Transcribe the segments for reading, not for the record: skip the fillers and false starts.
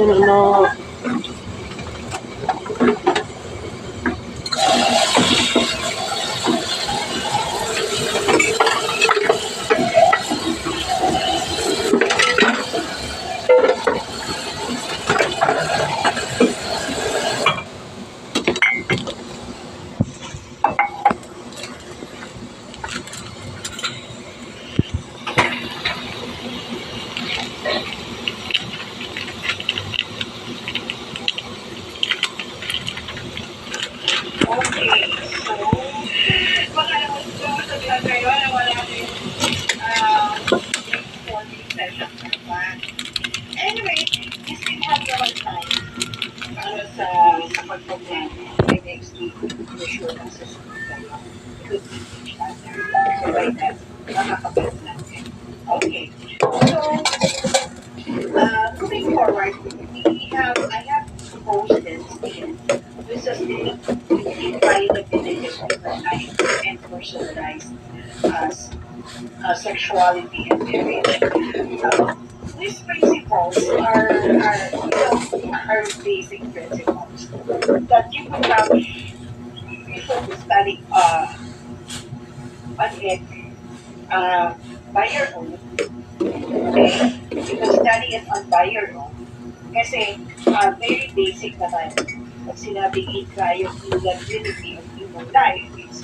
no. Anyway, you still have your own time para sa pagpaplan by next week. For sure, nasa sunod kayo. Could be each other. So by that, makakapag natin. Okay. So, moving forward, I have posted with sustainability, viability of life, and personalized sexuality and marriage. These principles are basic principles that you would have before to study on it by your own. Okay? You can study it on by your own. Kasi very basic naman. Pag sinabing inviolability of human life, it's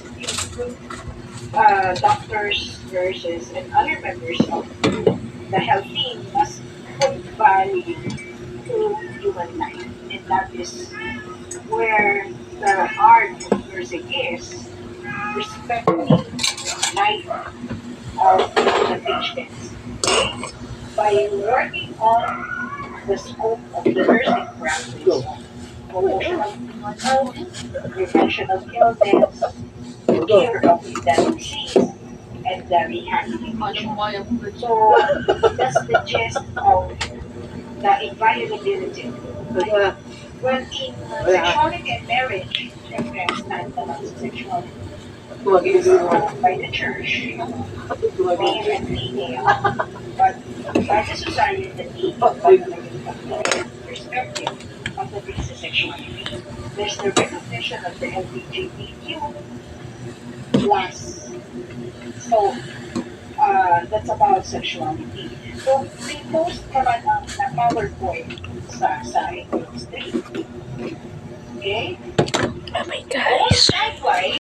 doctors, nurses, and other members of the health team must put value to human life. And that is where the art of nursing is, respecting the life of the patients. Okay? By working on the scope of the nursing practice, promotional human health, prevention of illness, care of infectious disease, and the rehabilitation. So that's the gist of the inviolability. Well, in sexuality and marriage, syempre, stand naman sa sexuality is by the church, male and female, but by the society, by the perspective of the basic sexuality. There's the recognition of the LGBTQ plus. So, that's about sexuality. So, may post naman na PowerPoint sa iTunes 3. Okay? Oh my gosh. Likewise,